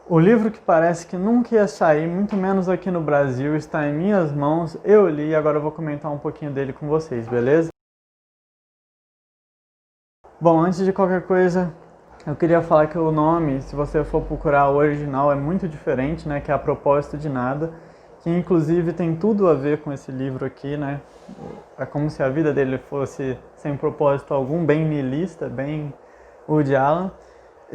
O livro que parece que nunca ia sair, muito menos aqui no Brasil, está em minhas mãos. Eu li e agora eu vou comentar um pouquinho dele com vocês, beleza? Bom, antes de qualquer coisa, eu queria falar que o nome, se você for procurar o original, é muito diferente, né? Que é A Propósito de Nada, que inclusive tem tudo a ver com esse livro aqui, né? É como se a vida dele fosse sem propósito algum, bem niilista, bem Woody Allen.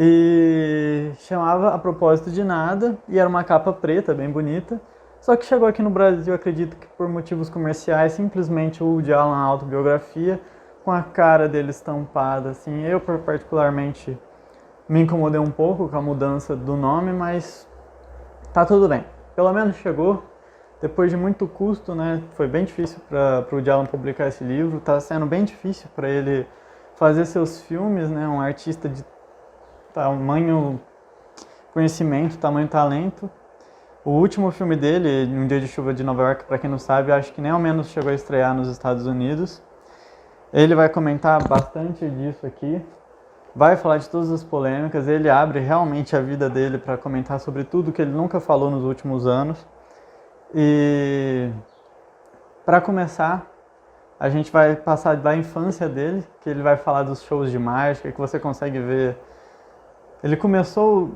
E chamava A Propósito de Nada, e era uma capa preta, bem bonita. Só que chegou aqui no Brasil, acredito que por motivos comerciais, simplesmente o Woody Allen, a autobiografia, com a cara dele estampada, assim. Eu, particularmente, me incomodei um pouco com a mudança do nome, mas tá tudo bem. Pelo menos chegou, depois de muito custo, né? Foi bem difícil para o Woody Allen publicar esse livro, tá sendo bem difícil para ele fazer seus filmes, né? Um artista de tamanho conhecimento, tamanho talento. O último filme dele, Um Dia de Chuva de Nova York, para quem não sabe, acho que nem ao menos chegou a estrear nos Estados Unidos. Ele vai comentar bastante disso aqui, vai falar de todas as polêmicas, ele abre realmente a vida dele para comentar sobre tudo que ele nunca falou nos últimos anos. E para começar, a gente vai passar da infância dele, que ele vai falar dos shows de mágica, que você consegue ver. Ele começou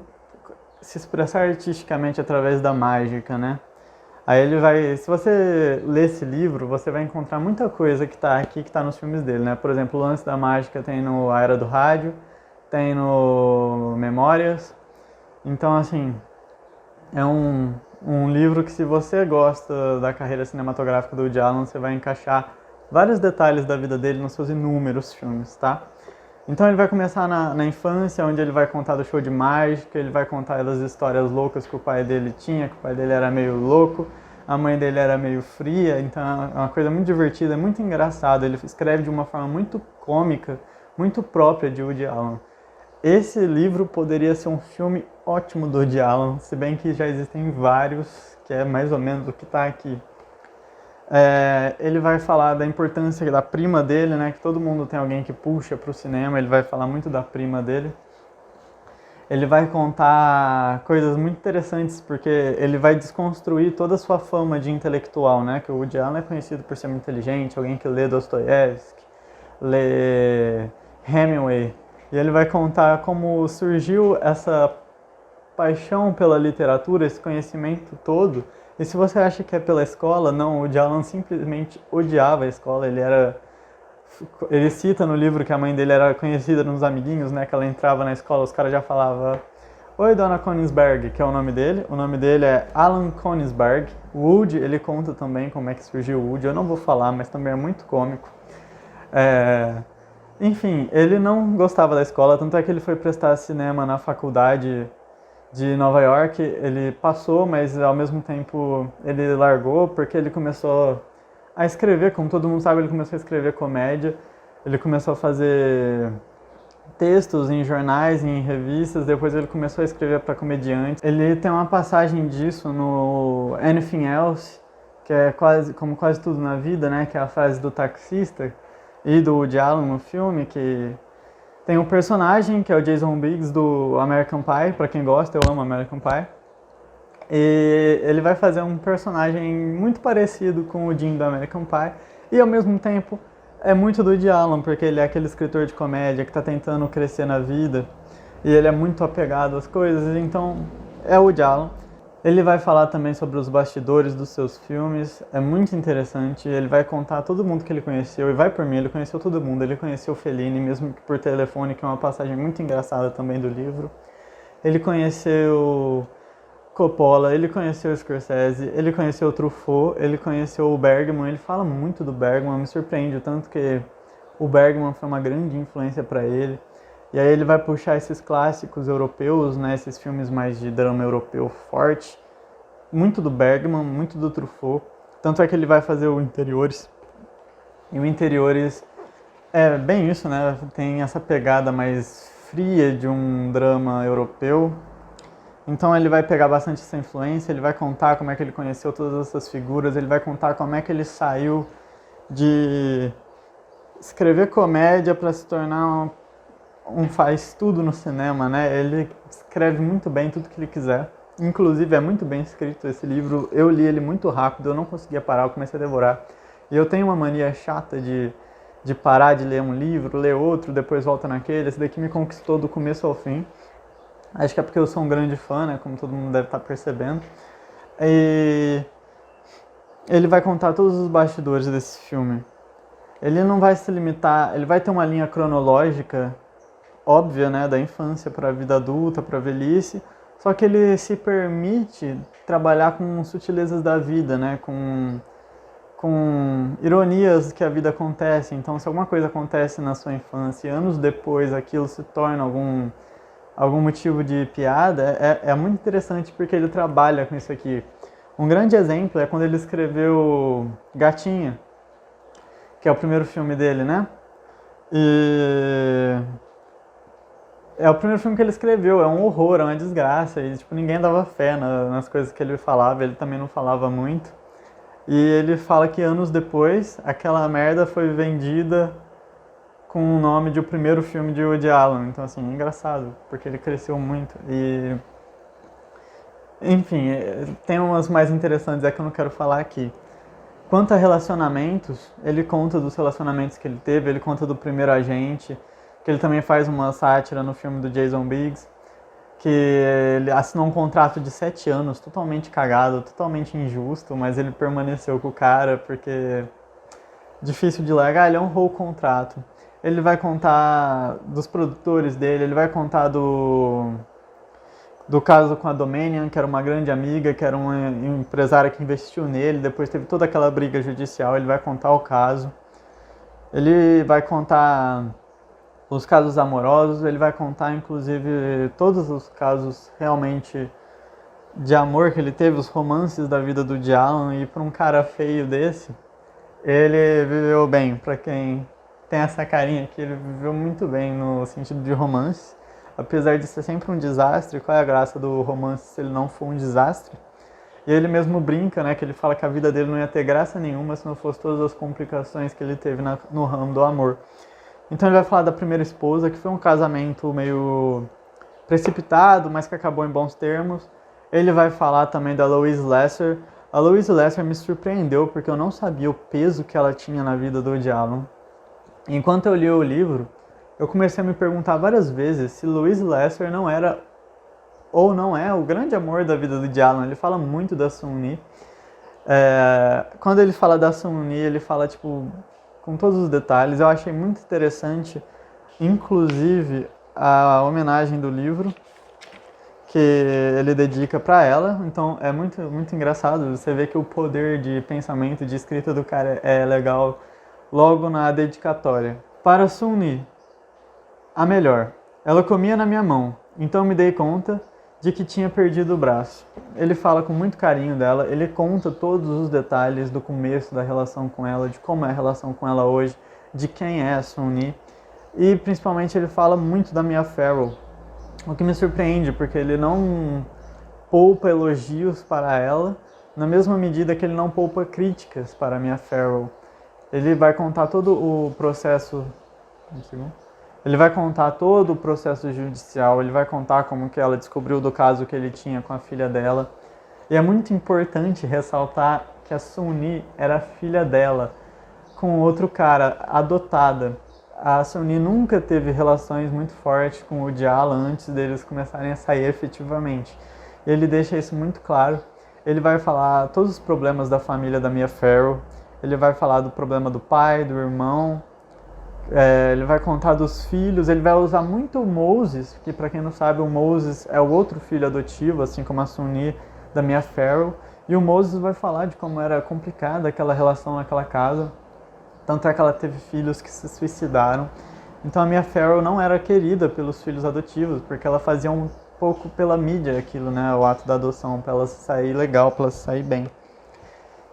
a se expressar artisticamente através da mágica, né? Aí ele vai, se você ler esse livro, você vai encontrar muita coisa que está aqui, que está nos filmes dele, né? Por exemplo, o lance da mágica tem no A Era do Rádio, tem no Memórias. Então, assim, é um livro que, se você gosta da carreira cinematográfica do Woody Allen, você vai encaixar vários detalhes da vida dele nos seus inúmeros filmes, tá? Então ele vai começar na infância, onde ele vai contar do show de mágica, ele vai contar das histórias loucas que o pai dele tinha, que o pai dele era meio louco, a mãe dele era meio fria, então é uma coisa muito divertida, muito engraçada. Ele escreve de uma forma muito cômica, muito própria de Woody Allen. Esse livro poderia ser um filme ótimo do Woody Allen, se bem que já existem vários, que é mais ou menos o que está aqui. Ele vai falar da importância da prima dele, né? Que todo mundo tem alguém que puxa para o cinema. Ele vai falar muito da prima dele. Ele vai contar coisas muito interessantes, porque ele vai desconstruir toda a sua fama de intelectual, né? Que o Woody Allen é conhecido por ser muito inteligente, alguém que lê Dostoiévski, lê Hemingway. E ele vai contar como surgiu essa paixão pela literatura, esse conhecimento todo. E se você acha que é pela escola, não, o Woody Allen simplesmente odiava a escola. Ele cita no livro que a mãe dele era conhecida nos amiguinhos, né, que ela entrava na escola, os caras já falavam: "Oi, dona Konigsberg", que é o nome dele. O nome dele é Alan Konigsberg. O Woody, ele conta também como é que surgiu o Woody. Eu não vou falar, mas também é muito cômico. Enfim, ele não gostava da escola, tanto é que ele foi prestar cinema na faculdade de Nova York. Ele passou, mas ao mesmo tempo ele largou, porque ele começou a escrever, como todo mundo sabe, ele começou a escrever comédia, ele começou a fazer textos em jornais, em revistas, depois ele começou a escrever para comediantes. Ele tem uma passagem disso no Anything Else, que é quase como quase tudo na vida, né, que é a frase do taxista e do Woody Allen no filme, que tem um personagem que é o Jason Biggs do American Pie, pra quem gosta, eu amo American Pie. E ele vai fazer um personagem muito parecido com o Jim do American Pie, e ao mesmo tempo é muito do Woody Allen, porque ele é aquele escritor de comédia que está tentando crescer na vida, e ele é muito apegado às coisas, então é o Woody Allen. Ele vai falar também sobre os bastidores dos seus filmes, é muito interessante. Ele vai contar todo mundo que ele conheceu, e vai por mim, ele conheceu todo mundo. Ele conheceu Fellini, mesmo que por telefone, que é uma passagem muito engraçada também do livro. Ele conheceu Coppola, ele conheceu Scorsese, ele conheceu Truffaut, ele conheceu o Bergman. Ele fala muito do Bergman, me surpreende o tanto que o Bergman foi uma grande influência para ele. E aí ele vai puxar esses clássicos europeus, né, esses filmes mais de drama europeu forte, muito do Bergman, muito do Truffaut. Tanto é que ele vai fazer o Interiores. E o Interiores é bem isso, né? Tem essa pegada mais fria de um drama europeu. Então ele vai pegar bastante essa influência, ele vai contar como é que ele conheceu todas essas figuras, ele vai contar como é que ele saiu de escrever comédia para se tornar faz tudo no cinema, né? Ele escreve muito bem tudo que ele quiser. Inclusive, é muito bem escrito esse livro. Eu li ele muito rápido, eu não conseguia parar, eu comecei a devorar. E eu tenho uma mania chata de parar de ler um livro, ler outro, depois volta naquele. Esse daqui me conquistou do começo ao fim. Acho que é porque eu sou um grande fã, né? Como todo mundo deve estar percebendo. E ele vai contar todos os bastidores desse filme. Ele não vai se limitar, ele vai ter uma linha cronológica óbvia, né, da infância para a vida adulta, para a velhice, só que ele se permite trabalhar com sutilezas da vida, né, com ironias que a vida acontece. Então, se alguma coisa acontece na sua infância e anos depois aquilo se torna algum motivo de piada, é muito interessante porque ele trabalha com isso aqui. Um grande exemplo é quando ele escreveu Gatinha, que é o primeiro filme dele, né? E é o primeiro filme que ele escreveu, é um horror, é uma desgraça, e tipo, ninguém dava fé nas coisas que ele falava, ele também não falava muito. E ele fala que anos depois, aquela merda foi vendida com o nome de o primeiro filme de Woody Allen. Então, assim, é engraçado, porque ele cresceu muito. E, enfim, tem umas mais interessantes que eu não quero falar aqui. Quanto a relacionamentos, ele conta dos relacionamentos que ele teve, ele conta do primeiro agente, que ele também faz uma sátira no filme do Jason Biggs, que ele assinou um contrato de 7 anos, totalmente cagado, totalmente injusto, mas ele permaneceu com o cara porque difícil de largar, ele honrou o contrato. Ele vai contar dos produtores dele, ele vai contar do caso com a Dominion, que era uma grande amiga, que era uma empresária que investiu nele, depois teve toda aquela briga judicial, ele vai contar o caso. Ele vai contar os casos amorosos, ele vai contar inclusive todos os casos realmente de amor que ele teve, os romances da vida do Woody Allen, e para um cara feio desse, ele viveu bem. Para quem tem essa carinha aqui, ele viveu muito bem no sentido de romance, apesar de ser sempre um desastre. Qual é a graça do romance se ele não for um desastre? E ele mesmo brinca, né, que ele fala que a vida dele não ia ter graça nenhuma se não fosse todas as complicações que ele teve no ramo do amor. Então ele vai falar da primeira esposa, que foi um casamento meio precipitado, mas que acabou em bons termos. Ele vai falar também da Louise Lesser. A Louise Lesser me surpreendeu, porque eu não sabia o peso que ela tinha na vida do Woody Allen. Enquanto eu li o livro, eu comecei a me perguntar várias vezes se Louise Lesser não era ou não é o grande amor da vida do Woody Allen. Ele fala muito da Sun-Ni. Quando ele fala da Sun-Ni, ele fala tipo com todos os detalhes. Eu achei muito interessante, inclusive, a homenagem do livro que ele dedica para ela. Então é muito, muito engraçado. Você vê que o poder de pensamento, de escrita do cara é legal logo na dedicatória. Para Sun-Ni, a melhor. Ela comia na minha mão, então me dei conta de que tinha perdido o braço. Ele fala com muito carinho dela, ele conta todos os detalhes do começo da relação com ela, de como é a relação com ela hoje, de quem é a Sun-Ni, e principalmente ele fala muito da Mia Farrow, o que me surpreende, porque ele não poupa elogios para ela, na mesma medida que ele não poupa críticas para a Mia Farrow. Ele vai contar todo o processo... Ele vai contar todo o processo judicial, ele vai contar como que ela descobriu do caso que ele tinha com a filha dela. E é muito importante ressaltar que a Sun-Ni era filha dela, com outro cara, adotada. A Sun-Ni nunca teve relações muito fortes com o Woody Allen antes deles começarem a sair efetivamente. E ele deixa isso muito claro. Ele vai falar todos os problemas da família da Mia Farrow, ele vai falar do problema do pai, do irmão, ele vai contar dos filhos, ele vai usar muito o Moses, que para quem não sabe, o Moses é o outro filho adotivo, assim como a Sun-Ni da Mia Farrow, e o Moses vai falar de como era complicada aquela relação naquela casa, tanto é que ela teve filhos que se suicidaram. Então a Mia Farrow não era querida pelos filhos adotivos, porque ela fazia um pouco pela mídia aquilo, né, o ato da adoção, para ela sair legal, para ela sair bem.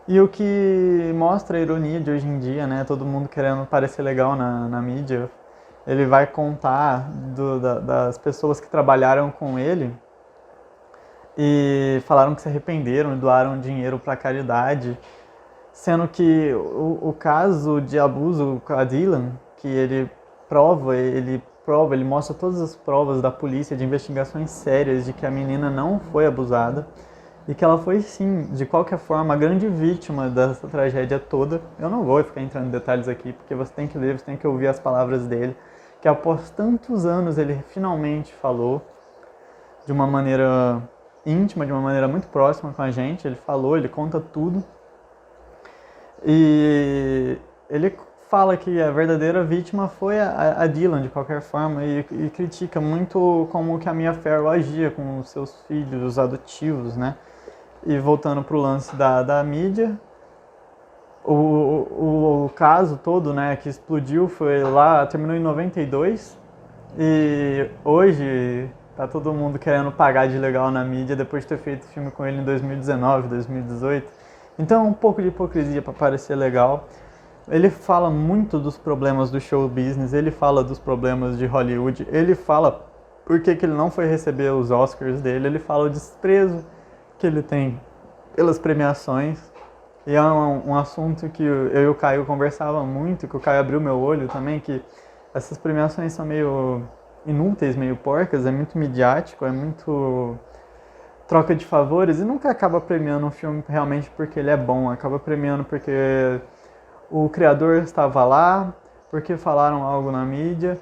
E o que mostra a ironia de hoje em dia, né? Todo mundo querendo parecer legal na mídia. Ele vai contar das pessoas que trabalharam com ele e falaram que se arrependeram e doaram dinheiro para caridade. Sendo que o caso de abuso com a Dylan, que ele prova, ele mostra todas as provas da polícia, de investigações sérias, de que a menina não foi abusada e que ela foi sim, de qualquer forma, a grande vítima dessa tragédia toda. Eu não vou ficar entrando em detalhes aqui, porque você tem que ler, você tem que ouvir as palavras dele, que após tantos anos ele finalmente falou de uma maneira íntima, de uma maneira muito próxima com a gente. Ele falou, ele conta tudo. E ele fala que a verdadeira vítima foi a Dylan, de qualquer forma, e critica muito como que a Mia Farrow agia com os seus filhos adotivos, né? E voltando para o lance da mídia, o caso todo, né, que explodiu foi lá, terminou em 92, e hoje tá todo mundo querendo pagar de legal na mídia depois de ter feito filme com ele em 2019, 2018. Então, um pouco de hipocrisia para parecer legal. Ele fala muito dos problemas do show business, ele fala dos problemas de Hollywood, ele fala por que ele não foi receber os Oscars dele, ele fala o desprezo que ele tem pelas premiações. E é um assunto que eu e o Caio conversava muito, que o Caio abriu meu olho também, que essas premiações são meio inúteis, meio porcas, é muito midiático, é muito troca de favores e nunca acaba premiando um filme realmente porque ele é bom, acaba premiando porque o criador estava lá, porque falaram algo na mídia,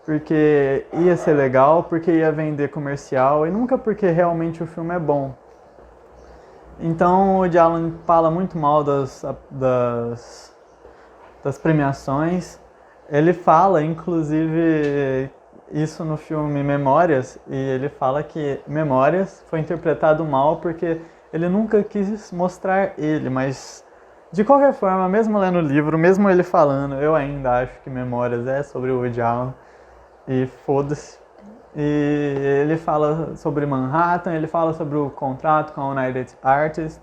porque ia ser legal, porque ia vender comercial e nunca porque realmente o filme é bom. Então o Woody Allen fala muito mal das premiações. Ele fala, inclusive, isso no filme Memórias, e ele fala que Memórias foi interpretado mal porque ele nunca quis mostrar ele, mas de qualquer forma, mesmo lendo o livro, mesmo ele falando, eu ainda acho que Memórias é sobre o Woody Allen, e foda-se. E ele fala sobre Manhattan, ele fala sobre o contrato com a United Artists,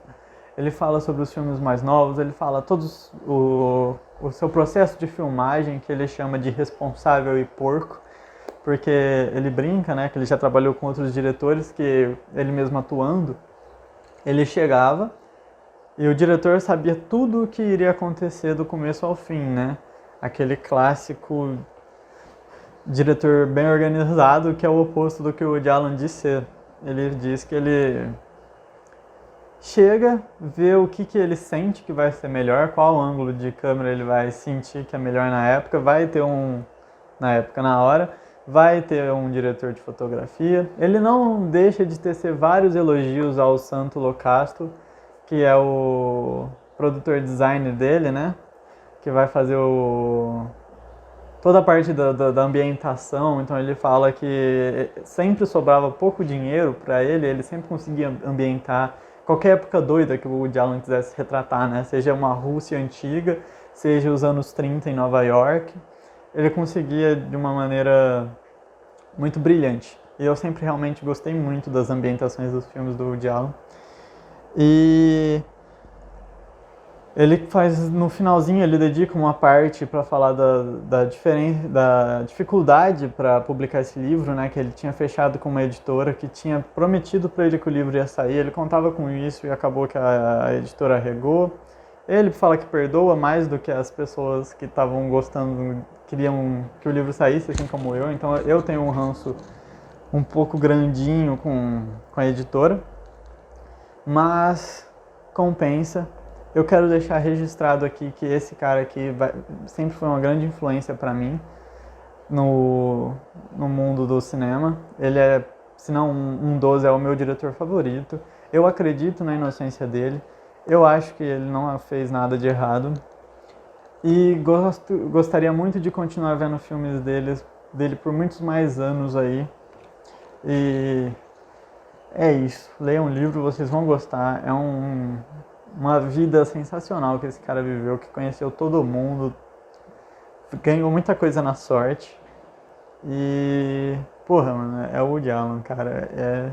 ele fala sobre os filmes mais novos, ele fala todos o seu processo de filmagem, que ele chama de responsável e porco, porque ele brinca, né, que ele já trabalhou com outros diretores, que ele mesmo atuando, ele chegava e o diretor sabia tudo o que iria acontecer do começo ao fim, né? Aquele clássico diretor bem organizado, que é o oposto do que o Woody Allen diz ser. Ele diz que ele chega, vê o que ele sente que vai ser melhor, qual ângulo de câmera ele vai sentir que é melhor na época, vai ter na hora, vai ter um diretor de fotografia. Ele não deixa de tecer vários elogios ao Santo Locasto, que é o produtor designer dele, né? Que vai fazer toda a parte da ambientação. Então ele fala que sempre sobrava pouco dinheiro para ele sempre conseguia ambientar qualquer época doida que o Woody Allen quisesse retratar, né? Seja uma Rússia antiga, seja os anos 30 em Nova York. Ele conseguia de uma maneira muito brilhante. E eu sempre realmente gostei muito das ambientações dos filmes do Woody Allen. E ele faz, no finalzinho, ele dedica uma parte para falar da dificuldade para publicar esse livro, né? Que ele tinha fechado com uma editora que tinha prometido para ele que o livro ia sair. Ele contava com isso e acabou que a editora regou. Ele fala que perdoa mais do que as pessoas que estavam gostando, queriam que o livro saísse, assim como eu. Então eu tenho um ranço um pouco grandinho com a editora, mas compensa. Eu quero deixar registrado aqui que esse cara aqui sempre foi uma grande influência para mim no mundo do cinema. Ele é, se não um dos, é o meu diretor favorito. Eu acredito na inocência dele. Eu acho que ele não fez nada de errado. E gostaria muito de continuar vendo filmes dele por muitos mais anos aí. E é isso. Leiam um livro, vocês vão gostar. É uma vida sensacional que esse cara viveu, que conheceu todo mundo, ganhou muita coisa na sorte. E, porra, mano, é o Woody Allen, cara. É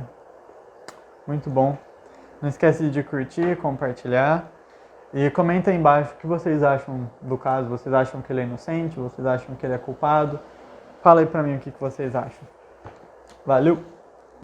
muito bom. Não esquece de curtir, compartilhar. E comenta aí embaixo o que vocês acham do caso. Vocês acham que ele é inocente? Vocês acham que ele é culpado? Fala aí pra mim o que vocês acham. Valeu!